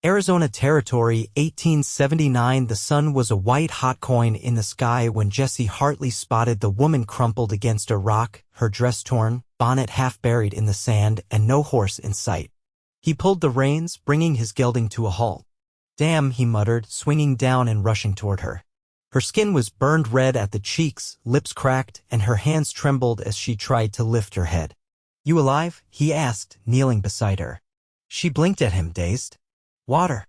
Arizona Territory, 1879. The sun was a white-hot coin in the sky when Jesse Hartley spotted the woman crumpled against a rock, her dress torn, bonnet half buried in the sand, and no horse in sight. He pulled the reins, bringing his gelding to a halt. "Damn," he muttered, swinging down and rushing toward her. Her skin was burned red at the cheeks, lips cracked, and her hands trembled as she tried to lift her head. "You alive?" he asked, kneeling beside her. She blinked at him, dazed. "Water."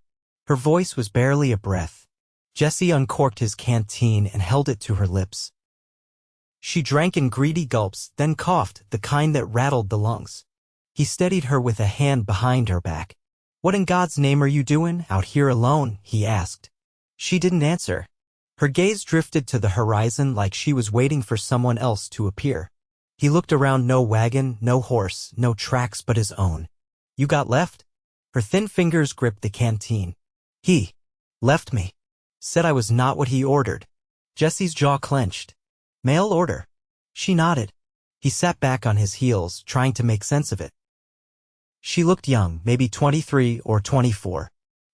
Her voice was barely a breath. Jesse uncorked his canteen and held it to her lips. She drank in greedy gulps, then coughed, the kind that rattled the lungs. He steadied her with a hand behind her back. "What in God's name are you doing out here alone?" he asked. She didn't answer. Her gaze drifted to the horizon like she was waiting for someone else to appear. He looked around. No wagon, no horse, no tracks but his own. "You got left?" Her thin fingers gripped the canteen. "He left me. Said I was not what he ordered." Jesse's jaw clenched. "Mail order?" She nodded. He sat back on his heels, trying to make sense of it. She looked young, maybe 23 or 24.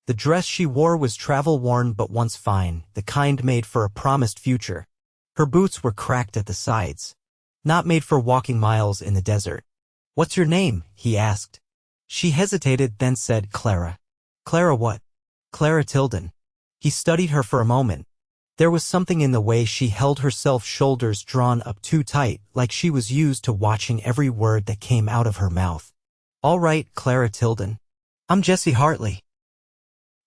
The dress she wore was travel-worn but once fine, the kind made for a promised future. Her boots were cracked at the sides. Not made for walking miles in the desert. "What's your name?" he asked. She hesitated, then said, "Clara." "Clara what?" "Clara Tilden." He studied her for a moment. There was something in the way she held herself, shoulders drawn up too tight, like she was used to watching every word that came out of her mouth. "All right, Clara Tilden. I'm Jesse Hartley.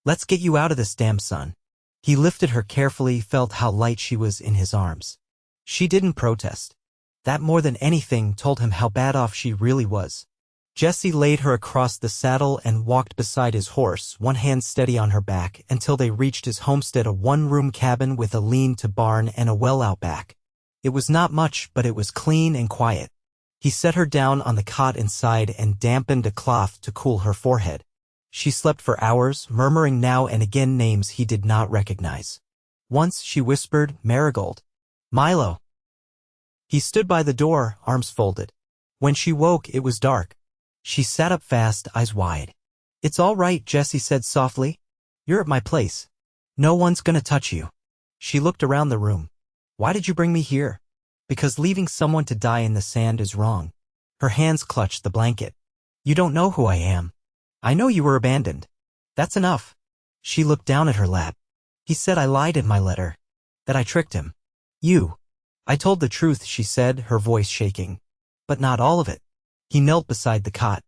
Let's get you out of this damn sun." He lifted her carefully, felt how light she was in his arms. She didn't protest. That more than anything told him how bad off she really was. Jesse laid her across the saddle and walked beside his horse, one hand steady on her back, until they reached his homestead, a one-room cabin with a lean-to barn and a well out back. It was not much, but it was clean and quiet. He set her down on the cot inside and dampened a cloth to cool her forehead. She slept for hours, murmuring now and again names he did not recognize. Once she whispered, "Marigold. Milo." He stood by the door, arms folded. When she woke, it was dark. She sat up fast, eyes wide. "It's all right," Jesse said softly. "You're at my place. No one's gonna touch you." She looked around the room. "Why did you bring me here?" "Because leaving someone to die in the sand is wrong." Her hands clutched the blanket. "You don't know who I am. I know you were abandoned. That's enough." She looked down at her lap. "He said I lied in my letter. That I tricked him." "You." "I told the truth," she said, her voice shaking. "But not all of it." He knelt beside the cot.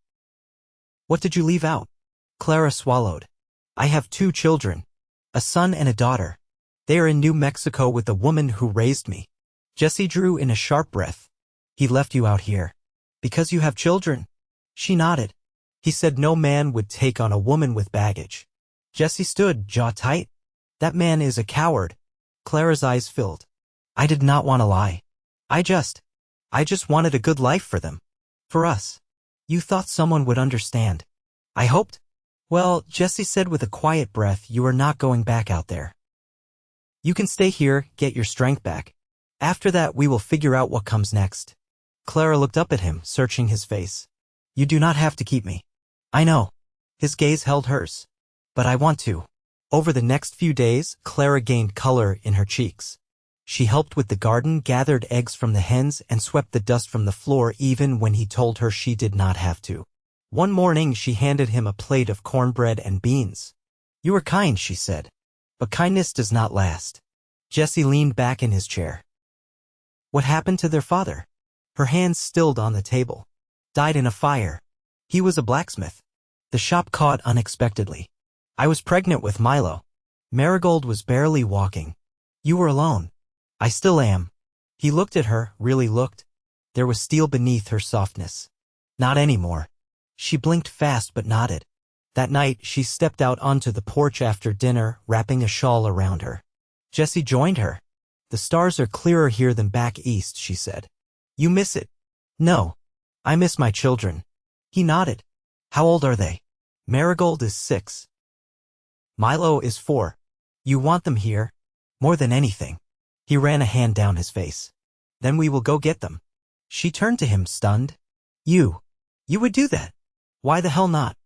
"What did you leave out?" Clara swallowed. "I have 2 children. A son and a daughter. They are in New Mexico with the woman who raised me." Jesse drew in a sharp breath. "He left you out here. Because you have children?" She nodded. "He said no man would take on a woman with baggage." Jesse stood, jaw tight. "That man is a coward." Clara's eyes filled. "I did not want to lie. I just wanted a good life for them. For us. You thought someone would understand. I hoped." "Well," Jesse said with a quiet breath, "you are not going back out there. You can stay here, get your strength back. After that, we will figure out what comes next." Clara looked up at him, searching his face. "You do not have to keep me." "I know." His gaze held hers. "But I want to." Over the next few days, Clara gained color in her cheeks. She helped with the garden, gathered eggs from the hens, and swept the dust from the floor even when he told her she did not have to. One morning, she handed him a plate of cornbread and beans. "You are kind," she said. "But kindness does not last." Jesse leaned back in his chair. "What happened to their father?" Her hands stilled on the table. "Died in a fire. He was a blacksmith." The shop caught unexpectedly. "I was pregnant with Milo." Marigold was barely walking. "You were alone." "I still am." He looked at her, really looked. There was steel beneath her softness. "Not anymore." She blinked fast but nodded. That night, she stepped out onto the porch after dinner, wrapping a shawl around her. Jesse joined her. "The stars are clearer here than back east," she said. "You miss it?" "No. I miss my children." He nodded. "How old are they?" "Marigold is 6. Milo is 4. "You want them here?" "More than anything." He ran a hand down his face. "Then we will go get them." She turned to him, stunned. You would do that?" "Why the hell not?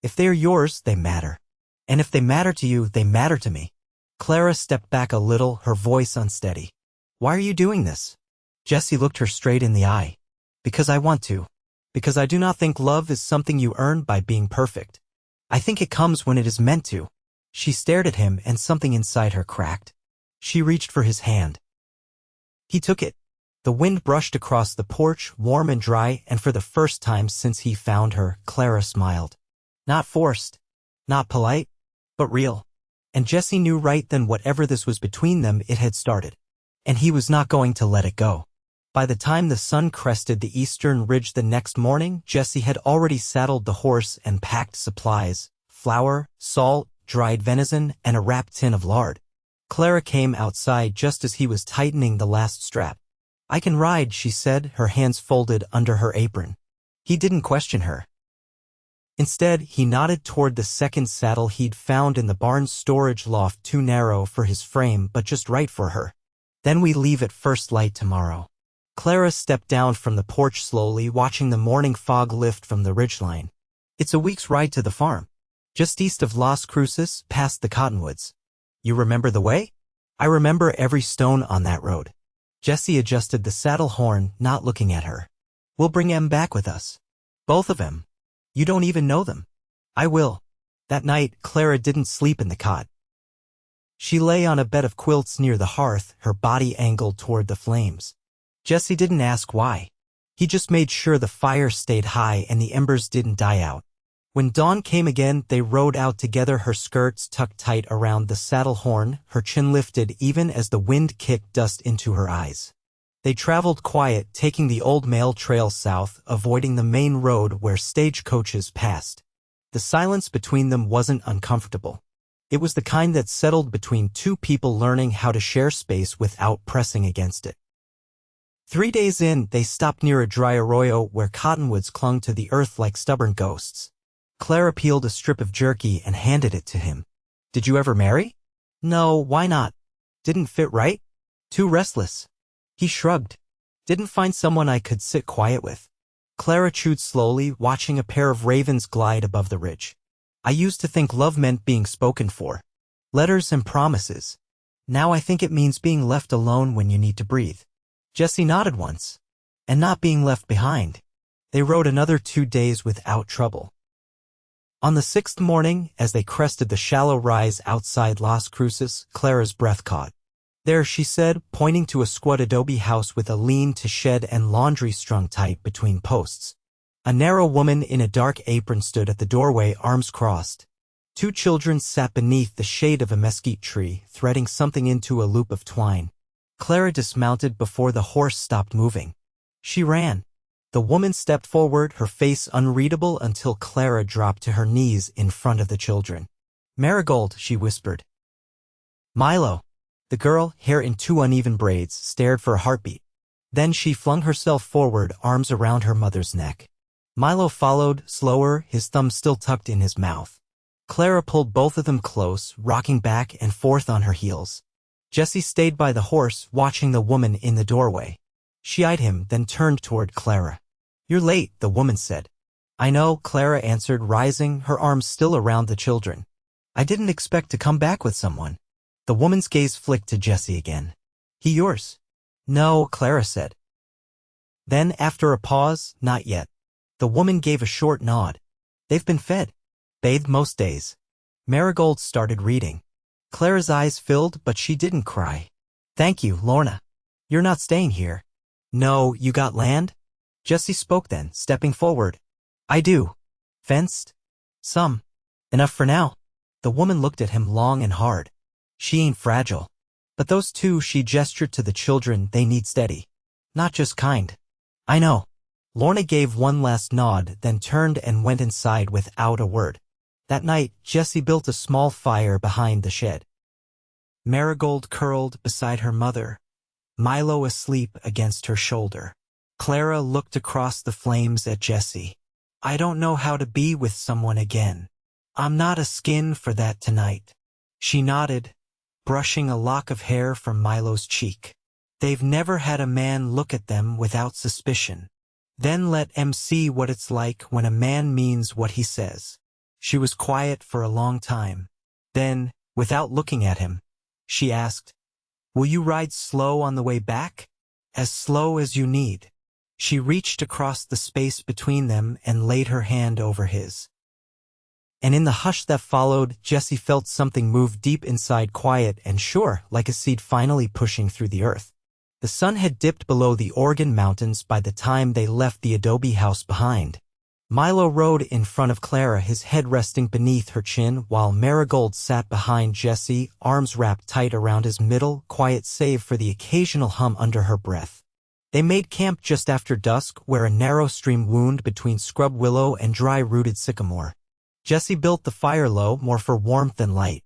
If they are yours, they matter." And if they matter to you, they matter to me. Clara stepped back a little, her voice unsteady. Why are you doing this? Jesse looked her straight in the eye. Because I want to. Because I do not think love is something you earn by being perfect. I think it comes when it is meant to. She stared at him and something inside her cracked. She reached for his hand. He took it. The wind brushed across the porch, warm and dry, and for the first time since he found her, Clara smiled. Not forced. Not polite. But real. And Jesse knew right then whatever this was between them, it had started. And he was not going to let it go. By the time the sun crested the eastern ridge the next morning, Jesse had already saddled the horse and packed supplies, flour, salt, dried venison, and a wrapped tin of lard. Clara came outside just as he was tightening the last strap. I can ride, she said, her hands folded under her apron. He didn't question her. Instead, he nodded toward the second saddle he'd found in the barn's storage loft, too narrow for his frame but just right for her. Then we leave at first light tomorrow. Clara stepped down from the porch slowly, watching the morning fog lift from the ridgeline. It's a week's ride to the farm. Just east of Las Cruces, past the cottonwoods. You remember the way? I remember every stone on that road. Jesse adjusted the saddle horn, not looking at her. We'll bring Em back with us. Both of them. You don't even know them. I will. That night, Clara didn't sleep in the cot. She lay on a bed of quilts near the hearth, her body angled toward the flames. Jesse didn't ask why. He just made sure the fire stayed high and the embers didn't die out. When dawn came again, they rode out together, her skirts tucked tight around the saddle horn, her chin lifted even as the wind kicked dust into her eyes. They traveled quiet, taking the old mail trail south, avoiding the main road where stagecoaches passed. The silence between them wasn't uncomfortable. It was the kind that settled between two people learning how to share space without pressing against it. 3 days in, they stopped near a dry arroyo where cottonwoods clung to the earth like stubborn ghosts. Clara peeled a strip of jerky and handed it to him. Did you ever marry? No, why not? Didn't fit right? Too restless. He shrugged. Didn't find someone I could sit quiet with. Clara chewed slowly, watching a pair of ravens glide above the ridge. I used to think love meant being spoken for. Letters and promises. Now I think it means being left alone when you need to breathe. Jesse nodded once. And not being left behind. They rode another 2 days without trouble. On the 6th morning, as they crested the shallow rise outside Las Cruces, Clara's breath caught. There, she said, pointing to a squat adobe house with a lean-to shed and laundry strung tight between posts. A narrow woman in a dark apron stood at the doorway, arms crossed. 2 children sat beneath the shade of a mesquite tree, threading something into a loop of twine. Clara dismounted before the horse stopped moving. She ran. The woman stepped forward, her face unreadable until Clara dropped to her knees in front of the children. Marigold, she whispered. Milo. The girl, hair in 2 uneven braids, stared for a heartbeat. Then she flung herself forward, arms around her mother's neck. Milo followed, slower, his thumb still tucked in his mouth. Clara pulled both of them close, rocking back and forth on her heels. Jesse stayed by the horse, watching the woman in the doorway. She eyed him, then turned toward Clara. You're late, the woman said. I know, Clara answered, rising, her arms still around the children. I didn't expect to come back with someone. The woman's gaze flicked to Jesse again. He yours? No, Clara said. Then, after a pause, not yet. The woman gave a short nod. They've been fed. Bathed most days. Marigold started reading. Clara's eyes filled, but she didn't cry. Thank you, Lorna. You're not staying here. No, you got land? Jesse spoke then, stepping forward. I do. Fenced? Some. Enough for now. The woman looked at him long and hard. She ain't fragile. But those 2, she gestured to the children, they need steady. Not just kind. I know. Lorna gave one last nod, then turned and went inside without a word. That night, Jesse built a small fire behind the shed. Marigold curled beside her mother, Milo asleep against her shoulder. Clara looked across the flames at Jesse. I don't know how to be with someone again. I'm not a skin for that tonight. She nodded, brushing a lock of hair from Milo's cheek. They've never had a man look at them without suspicion. Then let em see what it's like when a man means what he says. She was quiet for a long time. Then, without looking at him, she asked, "Will you ride slow on the way back?" "As slow as you need." She reached across the space between them and laid her hand over his. And in the hush that followed, Jesse felt something move deep inside, quiet and sure, like a seed finally pushing through the earth. The sun had dipped below the Oregon Mountains by the time they left the adobe house behind. Milo rode in front of Clara, his head resting beneath her chin, while Marigold sat behind Jesse, arms wrapped tight around his middle, quiet save for the occasional hum under her breath. They made camp just after dusk, where a narrow stream wound between scrub willow and dry-rooted sycamore. Jesse built the fire low, more for warmth than light.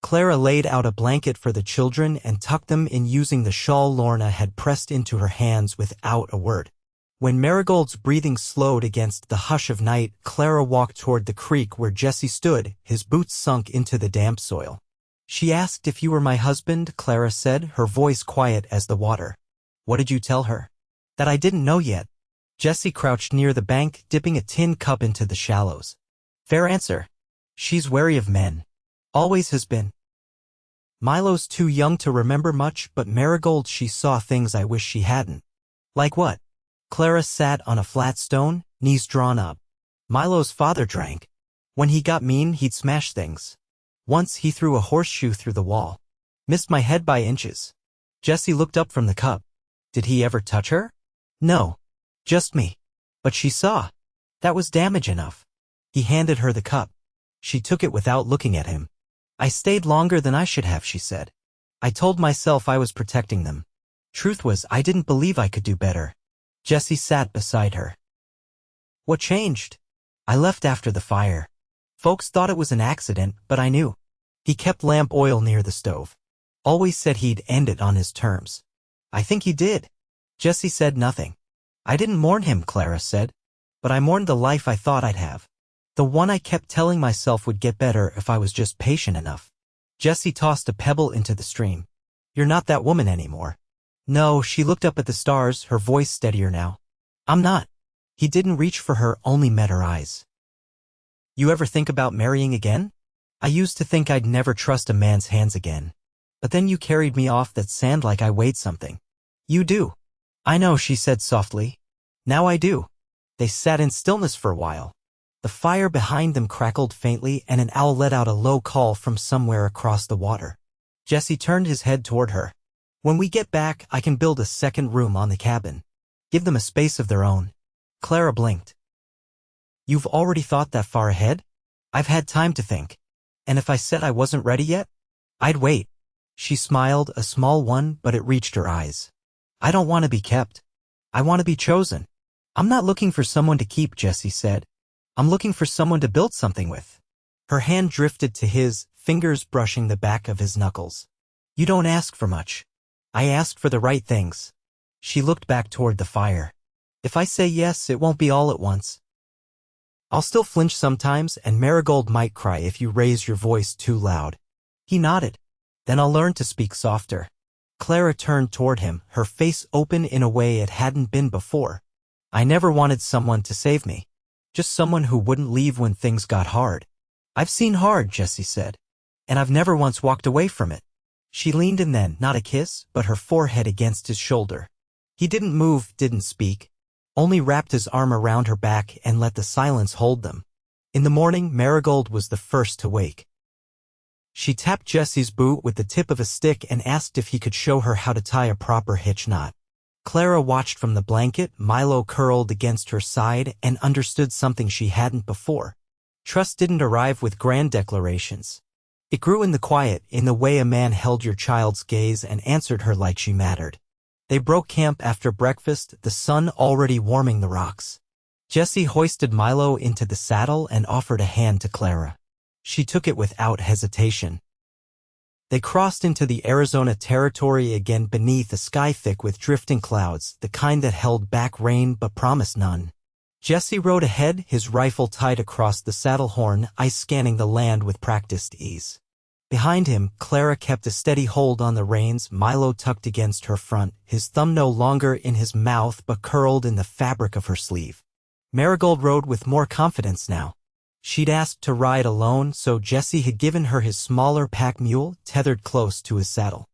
Clara laid out a blanket for the children and tucked them in using the shawl Lorna had pressed into her hands without a word. When Marigold's breathing slowed against the hush of night, Clara walked toward the creek where Jesse stood, his boots sunk into the damp soil. "She asked if you were my husband," Clara said, her voice quiet as the water. "What did you tell her?" "That I didn't know yet." Jesse crouched near the bank, dipping a tin cup into the shallows. "Fair answer. She's wary of men. Always has been." "Milo's too young to remember much, but Marigold, she saw things I wish she hadn't." "Like what?" Clara sat on a flat stone, knees drawn up. "Milo's father drank. When he got mean, he'd smash things. Once he threw a horseshoe through the wall. Missed my head by inches." Jesse looked up from the cup. "Did he ever touch her?" "No. Just me." "But she saw. That was damage enough." He handed her the cup. She took it without looking at him. "I stayed longer than I should have," she said. "I told myself I was protecting them. Truth was, I didn't believe I could do better." Jesse sat beside her. "What changed?" "I left after the fire. Folks thought it was an accident, but I knew. He kept lamp oil near the stove. Always said he'd end it on his terms. I think he did." Jesse said nothing. "I didn't mourn him," Clara said. "But I mourned the life I thought I'd have. The one I kept telling myself would get better if I was just patient enough." Jesse tossed a pebble into the stream. "You're not that woman anymore." "No," she looked up at the stars, her voice steadier now. "I'm not." He didn't reach for her, only met her eyes. "You ever think about marrying again?" "I used to think I'd never trust a man's hands again. But then you carried me off that sand like I weighed something." "You do." "I know," she said softly. "Now I do." They sat in stillness for a while. The fire behind them crackled faintly, and an owl let out a low call from somewhere across the water. Jesse turned his head toward her. "When we get back, I can build a second room on the cabin. Give them a space of their own." Clara blinked. "You've already thought that far ahead?" "I've had time to think. And if I said I wasn't ready yet, I'd wait." She smiled, a small one, but it reached her eyes. "I don't want to be kept. I want to be chosen." "I'm not looking for someone to keep," Jesse said. "I'm looking for someone to build something with." Her hand drifted to his, fingers brushing the back of his knuckles. "You don't ask for much. I ask for the right things." She looked back toward the fire. "If I say yes, it won't be all at once. I'll still flinch sometimes, and Marigold might cry if you raise your voice too loud." He nodded. "Then I'll learn to speak softer." Clara turned toward him, her face open in a way it hadn't been before. "I never wanted someone to save me. Just someone who wouldn't leave when things got hard." "I've seen hard," Jesse said. "And I've never once walked away from it." She leaned in then, not a kiss, but her forehead against his shoulder. He didn't move, didn't speak, only wrapped his arm around her back and let the silence hold them. In the morning, Marigold was the first to wake. She tapped Jesse's boot with the tip of a stick and asked if he could show her how to tie a proper hitch knot. Clara watched from the blanket, Milo curled against her side, and understood something she hadn't before. Trust didn't arrive with grand declarations. It grew in the quiet, in the way a man held your child's gaze and answered her like she mattered. They broke camp after breakfast, the sun already warming the rocks. Jesse hoisted Milo into the saddle and offered a hand to Clara. She took it without hesitation. They crossed into the Arizona territory again beneath a sky thick with drifting clouds, the kind that held back rain but promised none. Jesse rode ahead, his rifle tied across the saddle horn, eyes scanning the land with practiced ease. Behind him, Clara kept a steady hold on the reins, Milo tucked against her front, his thumb no longer in his mouth but curled in the fabric of her sleeve. Marigold rode with more confidence now. She'd asked to ride alone, so Jesse had given her his smaller pack mule tethered close to his saddle.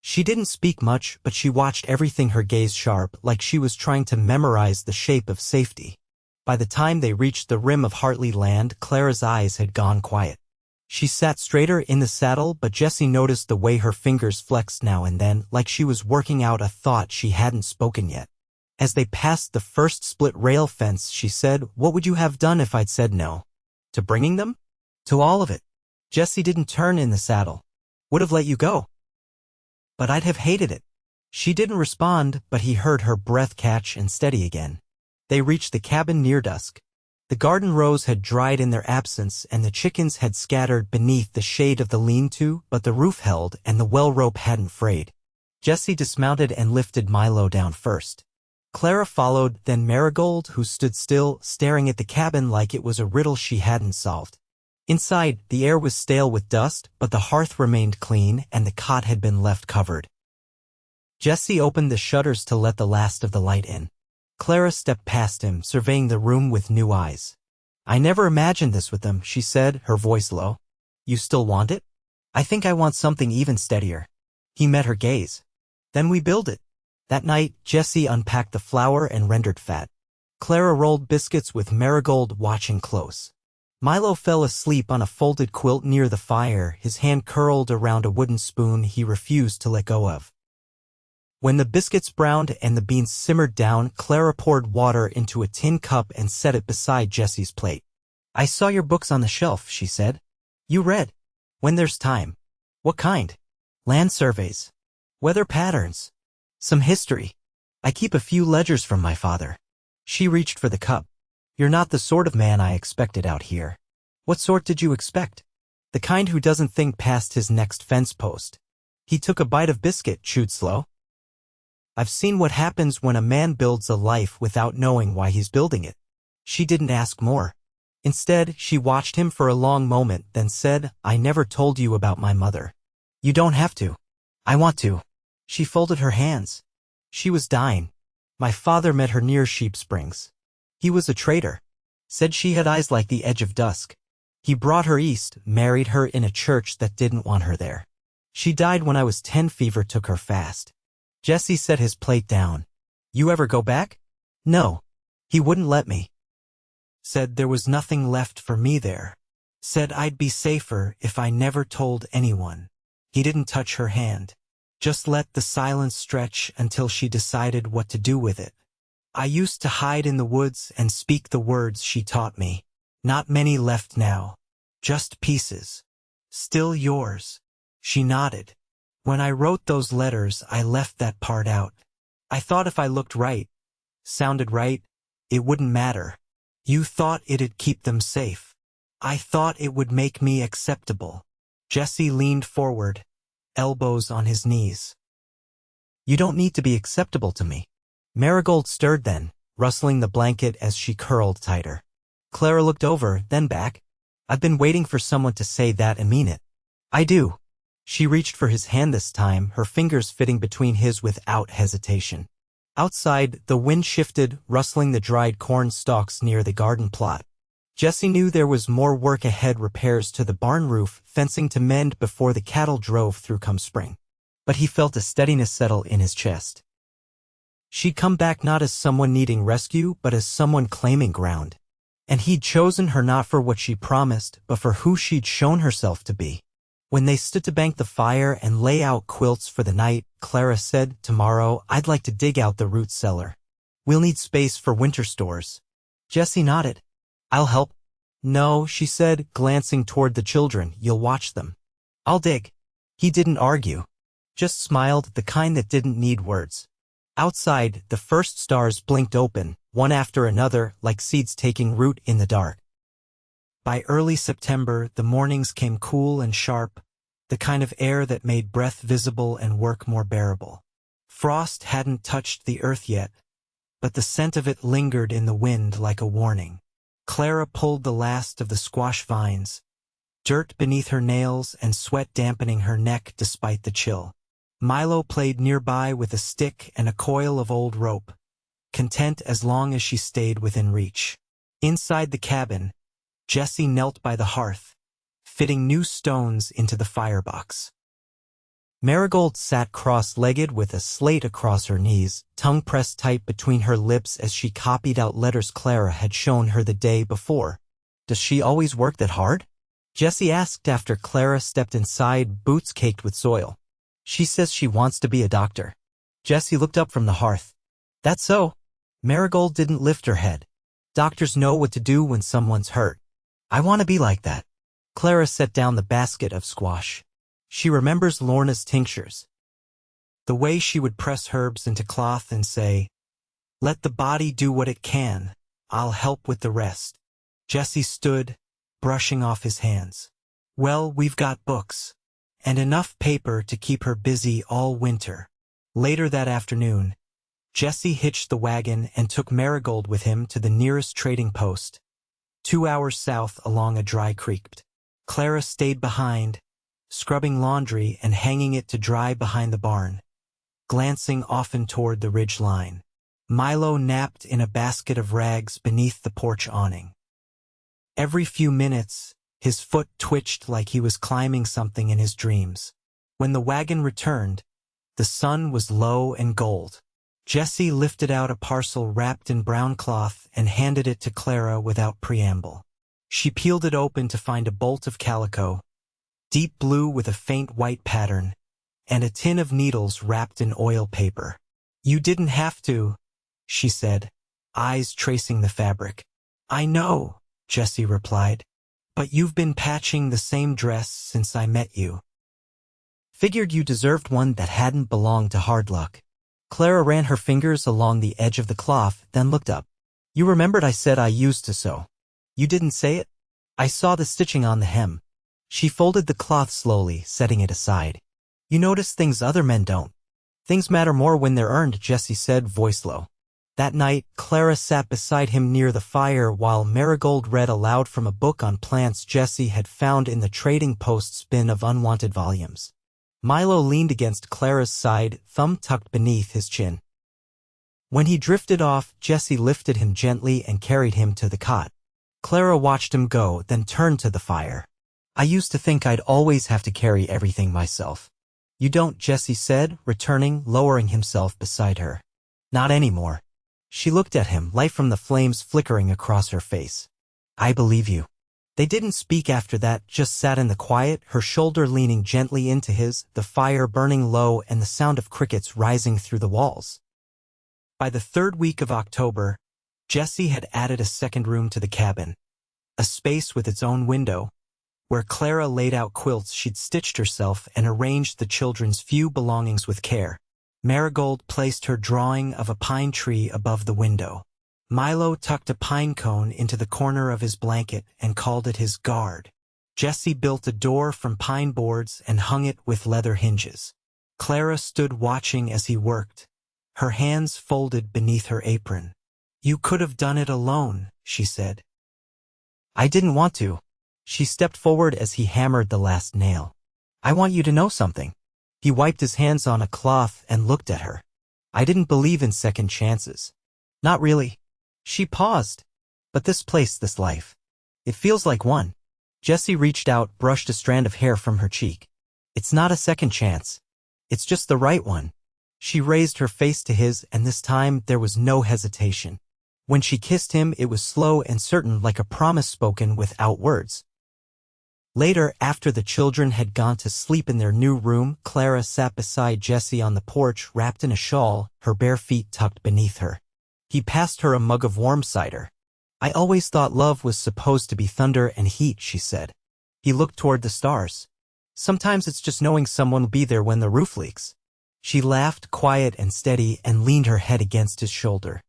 She didn't speak much, but she watched everything, her gaze sharp, like she was trying to memorize the shape of safety. By the time they reached the rim of Hartley land, Clara's eyes had gone quiet. She sat straighter in the saddle, but Jesse noticed the way her fingers flexed now and then, like she was working out a thought she hadn't spoken yet. As they passed the first split rail fence, she said, "What would you have done if I'd said no? To bringing them? To all of it?" Jesse didn't turn in the saddle. "Would have let you go. But I'd have hated it." She didn't respond, but he heard her breath catch and steady again. They reached the cabin near dusk. The garden rose had dried in their absence, and the chickens had scattered beneath the shade of the lean-to, but the roof held and the well rope hadn't frayed. Jesse dismounted and lifted Milo down first. Clara followed, then Marigold, who stood still, staring at the cabin like it was a riddle she hadn't solved. Inside, the air was stale with dust, but the hearth remained clean, and the cot had been left covered. Jesse opened the shutters to let the last of the light in. Clara stepped past him, surveying the room with new eyes. "I never imagined this with them," she said, her voice low. "You still want it?" "I think I want something even steadier." He met her gaze. "Then we build it." That night, Jesse unpacked the flour and rendered fat. Clara rolled biscuits with Marigold watching close. Milo fell asleep on a folded quilt near the fire, his hand curled around a wooden spoon he refused to let go of. When the biscuits browned and the beans simmered down, Clara poured water into a tin cup and set it beside Jesse's plate. "I saw your books on the shelf," she said. "You read?" "When there's time." "What kind?" "Land surveys. Weather patterns. Some history. I keep a few ledgers from my father." She reached for the cup. "You're not the sort of man I expected out here." "What sort did you expect?" "The kind who doesn't think past his next fence post." He took a bite of biscuit, chewed slow. "I've seen what happens when a man builds a life without knowing why he's building it." She didn't ask more. Instead, she watched him for a long moment, then said, "I never told you about my mother." "You don't have to." "I want to." She folded her hands. "She was dying. My father met her near Sheep Springs. He was a trader. Said she had eyes like the edge of dusk. He brought her east, married her in a church that didn't want her there. She died when I was 10. Fever took her fast." Jesse set his plate down. "You ever go back?" "No. He wouldn't let me. Said there was nothing left for me there. Said I'd be safer if I never told anyone." He didn't touch her hand. Just let the silence stretch until she decided what to do with it. "I used to hide in the woods and speak the words she taught me. Not many left now. Just pieces. Still yours." She nodded. "When I wrote those letters, I left that part out. I thought if I looked right, sounded right, it wouldn't matter. You thought it'd keep them safe. I thought it would make me acceptable." Jesse leaned forward, elbows on his knees. "You don't need to be acceptable to me." Marigold stirred then, rustling the blanket as she curled tighter. Clara looked over, then back. "I've been waiting for someone to say that and mean it." "I do." She reached for his hand this time, her fingers fitting between his without hesitation. Outside, the wind shifted, rustling the dried corn stalks near the garden plot. Jesse knew there was more work ahead, repairs to the barn roof, fencing to mend before the cattle drove through come spring. But he felt a steadiness settle in his chest. She'd come back not as someone needing rescue, but as someone claiming ground. And he'd chosen her not for what she promised, but for who she'd shown herself to be. When they stood to bank the fire and lay out quilts for the night, Clara said, "Tomorrow, I'd like to dig out the root cellar. We'll need space for winter stores." Jesse nodded. "I'll help." "No," she said, glancing toward the children, "you'll watch them." "I'll dig." He didn't argue. Just smiled, the kind that didn't need words. Outside, the first stars blinked open, one after another, like seeds taking root in the dark. By early September, the mornings came cool and sharp, the kind of air that made breath visible and work more bearable. Frost hadn't touched the earth yet, but the scent of it lingered in the wind like a warning. Clara pulled the last of the squash vines, dirt beneath her nails and sweat dampening her neck despite the chill. Milo played nearby with a stick and a coil of old rope, content as long as she stayed within reach. Inside the cabin, Jesse knelt by the hearth, fitting new stones into the firebox. Marigold sat cross-legged with a slate across her knees, tongue pressed tight between her lips as she copied out letters Clara had shown her the day before. "Does she always work that hard?" Jesse asked after Clara stepped inside, boots caked with soil. "She says she wants to be a doctor." Jesse looked up from the hearth. "That's so?" Marigold didn't lift her head. "Doctors know what to do when someone's hurt. I want to be like that." Clara set down the basket of squash. She remembers Lorna's tinctures. The way she would press herbs into cloth and say, "Let the body do what it can. I'll help with the rest." Jesse stood, brushing off his hands. "Well, we've got books. And enough paper to keep her busy all winter." Later that afternoon, Jesse hitched the wagon and took Marigold with him to the nearest trading post, 2 hours south along a dry creek. Clara stayed behind, scrubbing laundry and hanging it to dry behind the barn, glancing often toward the ridge line. Milo napped in a basket of rags beneath the porch awning. Every few minutes, his foot twitched like he was climbing something in his dreams. When the wagon returned, the sun was low and gold. Jesse lifted out a parcel wrapped in brown cloth and handed it to Clara without preamble. She peeled it open to find a bolt of calico, deep blue with a faint white pattern, and a tin of needles wrapped in oil paper. "You didn't have to," she said, eyes tracing the fabric. "I know," Jesse replied, "but you've been patching the same dress since I met you. Figured you deserved one that hadn't belonged to hard luck." Clara ran her fingers along the edge of the cloth, then looked up. "You remembered I said I used to sew. You didn't say it? I saw the stitching on the hem." She folded the cloth slowly, setting it aside. "You notice things other men don't. Things matter more when they're earned," Jesse said, voice low. That night, Clara sat beside him near the fire while Marigold read aloud from a book on plants Jesse had found in the trading post's bin of unwanted volumes. Milo leaned against Clara's side, thumb tucked beneath his chin. When he drifted off, Jesse lifted him gently and carried him to the cot. Clara watched him go, then turned to the fire. "I used to think I'd always have to carry everything myself." "You don't," Jesse said, returning, lowering himself beside her. "Not anymore." She looked at him, light from the flames flickering across her face. "I believe you." They didn't speak after that, just sat in the quiet, her shoulder leaning gently into his, the fire burning low and the sound of crickets rising through the walls. By the third week of October, Jesse had added a second room to the cabin, a space with its own window, where Clara laid out quilts she'd stitched herself and arranged the children's few belongings with care. Marigold placed her drawing of a pine tree above the window. Milo tucked a pine cone into the corner of his blanket and called it his guard. Jesse built a door from pine boards and hung it with leather hinges. Clara stood watching as he worked, her hands folded beneath her apron. "You could have done it alone," she said. "I didn't want to." She stepped forward as he hammered the last nail. "I want you to know something." He wiped his hands on a cloth and looked at her. "I didn't believe in second chances." "Not really." She paused. "But this place, this life, it feels like one." Jesse reached out, brushed a strand of hair from her cheek. "It's not a second chance. It's just the right one." She raised her face to his, and this time there was no hesitation. When she kissed him, it was slow and certain, like a promise spoken without words. Later, after the children had gone to sleep in their new room, Clara sat beside Jesse on the porch, wrapped in a shawl, her bare feet tucked beneath her. He passed her a mug of warm cider. "I always thought love was supposed to be thunder and heat," she said. He looked toward the stars. "Sometimes it's just knowing someone will be there when the roof leaks." She laughed, quiet and steady, and leaned her head against his shoulder.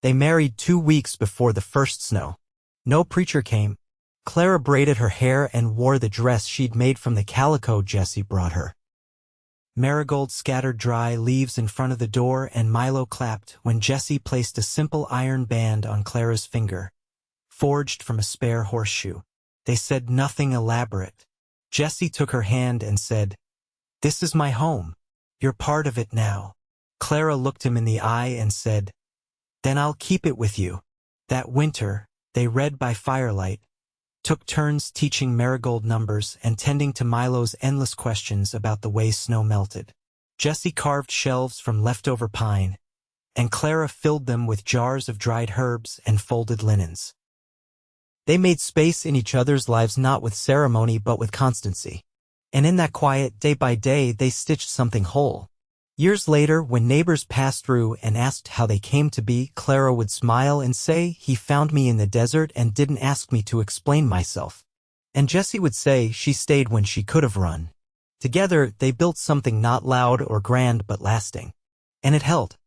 They married 2 weeks before the first snow. No preacher came. Clara braided her hair and wore the dress she'd made from the calico Jesse brought her. Marigold scattered dry leaves in front of the door, and Milo clapped when Jesse placed a simple iron band on Clara's finger, forged from a spare horseshoe. They said nothing elaborate. Jesse took her hand and said, "This is my home. You're part of it now." Clara looked him in the eye and said, "Then I'll keep it with you." That winter, they read by firelight, took turns teaching Marigold numbers and tending to Milo's endless questions about the way snow melted. Jesse carved shelves from leftover pine, and Clara filled them with jars of dried herbs and folded linens. They made space in each other's lives not with ceremony but with constancy. And in that quiet, day by day, they stitched something whole. Years later, when neighbors passed through and asked how they came to be, Clara would smile and say, "He found me in the desert and didn't ask me to explain myself." And Jesse would say, "She stayed when she could have run." Together, they built something not loud or grand but lasting. And it held.